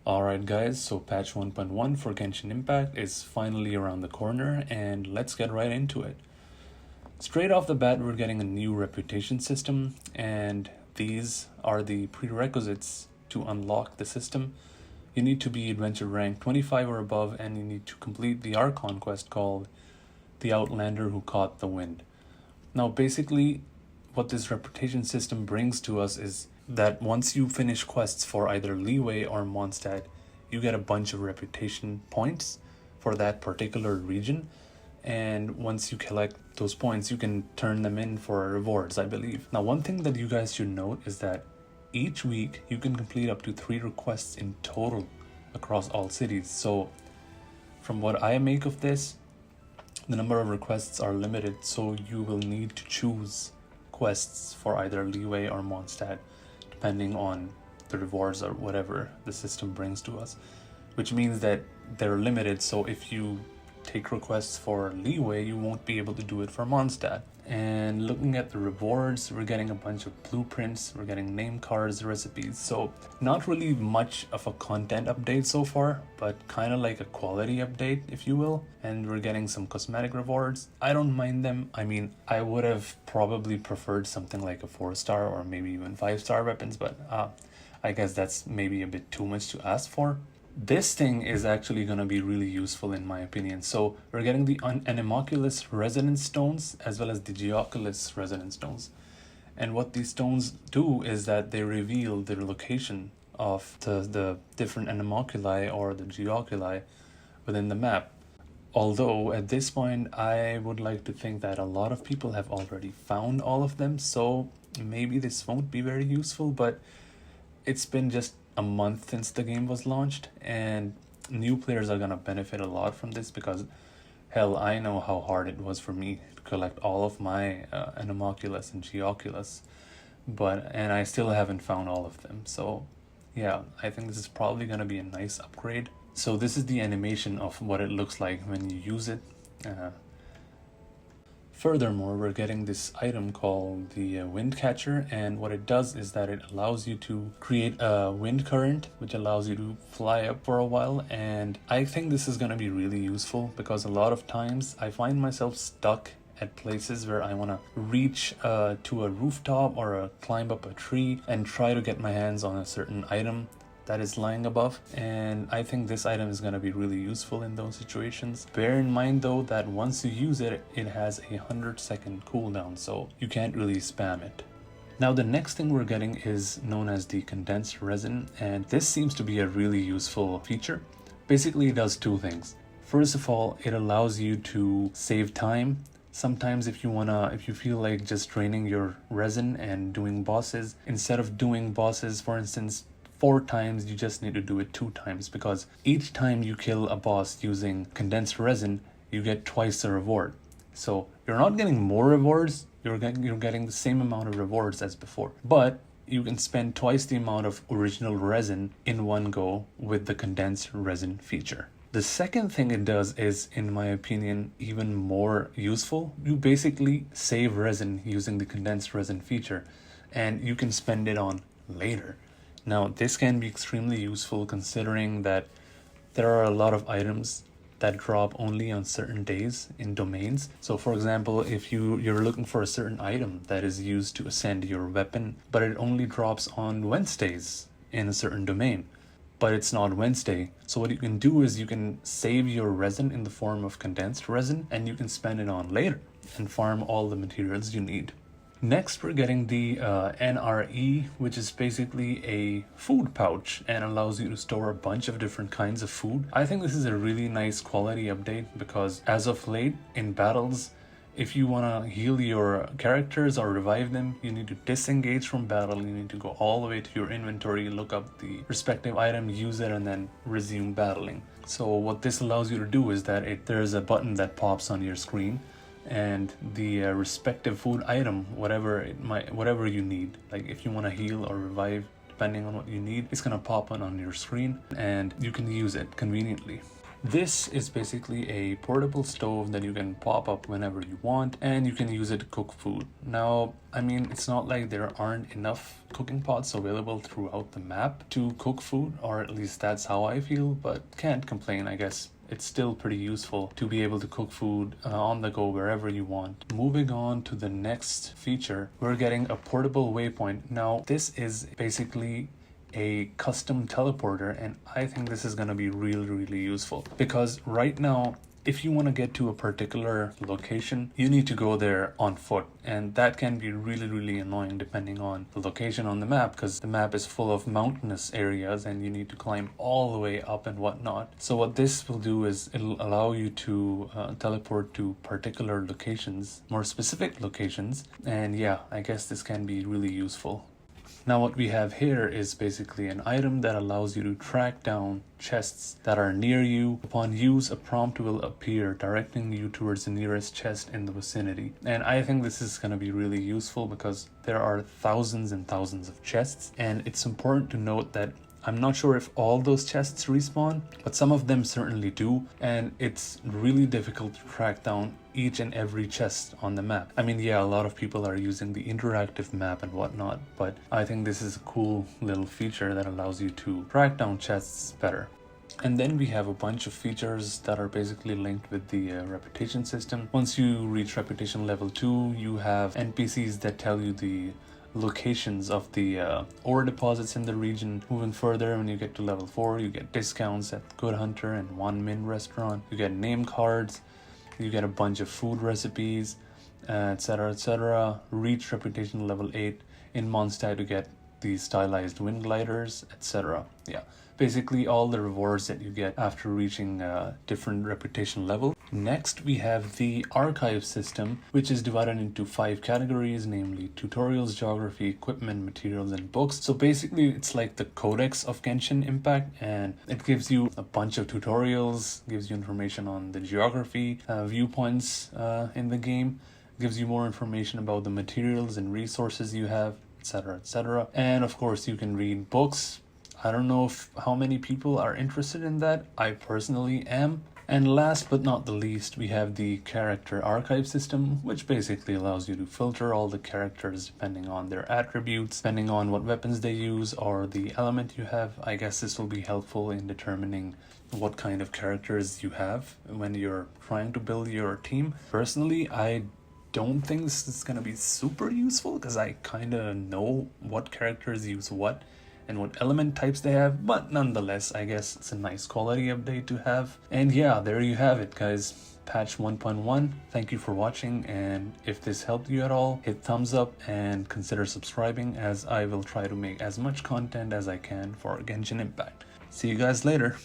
Alright guys, so patch 1.1 for Genshin Impact is finally around the corner and let's get right into it. Straight off the bat, we're getting a new reputation system, and these are the prerequisites to unlock the system. You need to be adventure rank 25 or above, and you need to complete the Archon quest called The Outlander Who Caught the Wind. Now basically, what this reputation system brings to us is that once you finish quests for either Leeway or Mondstadt, you get a bunch of reputation points for that particular region. And once you collect those points, you can turn them in for rewards, I believe. Now, one thing that you guys should note is that each week you can complete up to 3 requests in total across all cities. So from what I make of this, the number of requests are limited, so you will need to choose quests for either Leeway or Mondstadt, depending on the rewards or whatever the system brings to us, which means that they're limited. So if you take requests for Leeway, you won't be able to do it for Mondstadt. And looking at the rewards, we're getting a bunch of blueprints, we're getting name cards, recipes. So not really much of a content update so far, but kind of like a quality update, if you will. And we're getting some cosmetic rewards. I don't mind them. I mean, I would have probably preferred something like a 4-star or maybe even 5-star weapons, but I guess that's maybe a bit too much to ask for. This thing is actually going to be really useful in my opinion. So we're getting the Anemoculus Resonance Stones as well as the Geoculus Resonance Stones. And what these stones do is that they reveal the location of the different Anemoculi or the Geoculi within the map. Although at this point, I would like to think that a lot of people have already found all of them. So maybe this won't be very useful, but it's been just a month since the game was launched, and new players are gonna benefit a lot from this because hell, I know how hard it was for me to collect all of my Anemoculus and Geoculus, and I still haven't found all of them. So yeah, I think this is probably gonna be a nice upgrade. So this is the animation of what it looks like when you use it. Furthermore, we're getting this item called the wind catcher, and what it does is that it allows you to create a wind current, which allows you to fly up for a while. And I think this is going to be really useful because a lot of times I find myself stuck at places where I want to reach to a rooftop or climb up a tree and try to get my hands on a certain item that is lying above, and I think this item is going to be really useful in those situations. Bear in mind though that once you use it, it has a 100-second cooldown, so you can't really spam it. Now the next thing we're getting is known as the Condensed Resin, and this seems to be a really useful feature. Basically it does 2 things. First of all, it allows you to save time. Sometimes if you feel like just draining your resin and doing bosses, instead of doing bosses, for instance, 4 times, you just need to do it 2 times, because each time you kill a boss using condensed resin, you get twice the reward. So you're not getting more rewards, you're getting the same amount of rewards as before, but you can spend twice the amount of original resin in one go with the condensed resin feature. The second thing it does is, in my opinion, even more useful. You basically save resin using the condensed resin feature, and you can spend it on later. Now, this can be extremely useful considering that there are a lot of items that drop only on certain days in domains. So for example, if you're looking for a certain item that is used to ascend your weapon, but it only drops on Wednesdays in a certain domain, but it's not Wednesday. So what you can do is you can save your resin in the form of condensed resin, and you can spend it on later and farm all the materials you need. Next, we're getting the NRE, which is basically a food pouch and allows you to store a bunch of different kinds of food. I think this is a really nice quality update because as of late in battles, if you want to heal your characters or revive them, you need to disengage from battle. You need to go all the way to your inventory, look up the respective item, use it, and then resume battling. So what this allows you to do is that there's a button that pops on your screen, and the respective food item, whatever you need, like if you want to heal or revive, depending on what you need, it's going to pop on your screen and you can use it conveniently. This is basically a portable stove that you can pop up whenever you want, and you can use it to cook food. Now, I mean, it's not like there aren't enough cooking pots available throughout the map to cook food, or at least that's how I feel, but can't complain, I guess. It's still pretty useful to be able to cook food on the go wherever you want. Moving on to the next feature, we're getting a portable waypoint. Now, this is basically a custom teleporter, and I think this is going to be really useful, because right now if you want to get to a particular location, you need to go there on foot, and that can be really annoying depending on the location on the map, because the map is full of mountainous areas and you need to climb all the way up and whatnot. So what this will do is it'll allow you to teleport to particular locations, more specific locations, and yeah, I guess this can be really useful. Now what we have here is basically an item that allows you to track down chests that are near you. Upon use, a prompt will appear directing you towards the nearest chest in the vicinity. And I think this is going to be really useful because there are thousands and thousands of chests, and it's important to note that I'm not sure if all those chests respawn, but some of them certainly do, and it's really difficult to track down each and every chest on the map. I mean, yeah, a lot of people are using the interactive map and whatnot, but I think this is a cool little feature that allows you to track down chests better. And then we have a bunch of features that are basically linked with the reputation system. Once you reach reputation level 2, you have NPCs that tell you the locations of the ore deposits in the region. Moving further, when you get to level 4, you get discounts at Good Hunter and One Min restaurant. You get name cards, you get a bunch of food recipes, etc. Reach reputation level 8 in Mondstadt to get the stylized wind gliders, etc. Yeah, basically all the rewards that you get after reaching different reputation levels. Next, we have the archive system, which is divided into 5 categories, namely tutorials, geography, equipment, materials, and books. So basically, it's like the codex of Genshin Impact, and it gives you a bunch of tutorials, gives you information on the geography, viewpoints in the game, gives you more information about the materials and resources you have, etc. And of course, you can read books. I don't know how many people are interested in that. I personally am. And last but not the least, we have the character archive system, which basically allows you to filter all the characters depending on their attributes, depending on what weapons they use or the element you have. I guess this will be helpful in determining what kind of characters you have when you're trying to build your team. Personally, I don't think this is going to be super useful because I kind of know what characters use what and what element types they have, but nonetheless, I guess it's a nice quality update to have. And yeah, there you have it, guys. Patch 1.1. Thank you for watching, and if this helped you at all, hit thumbs up and consider subscribing, as I will try to make as much content as I can for Genshin Impact. See you guys later.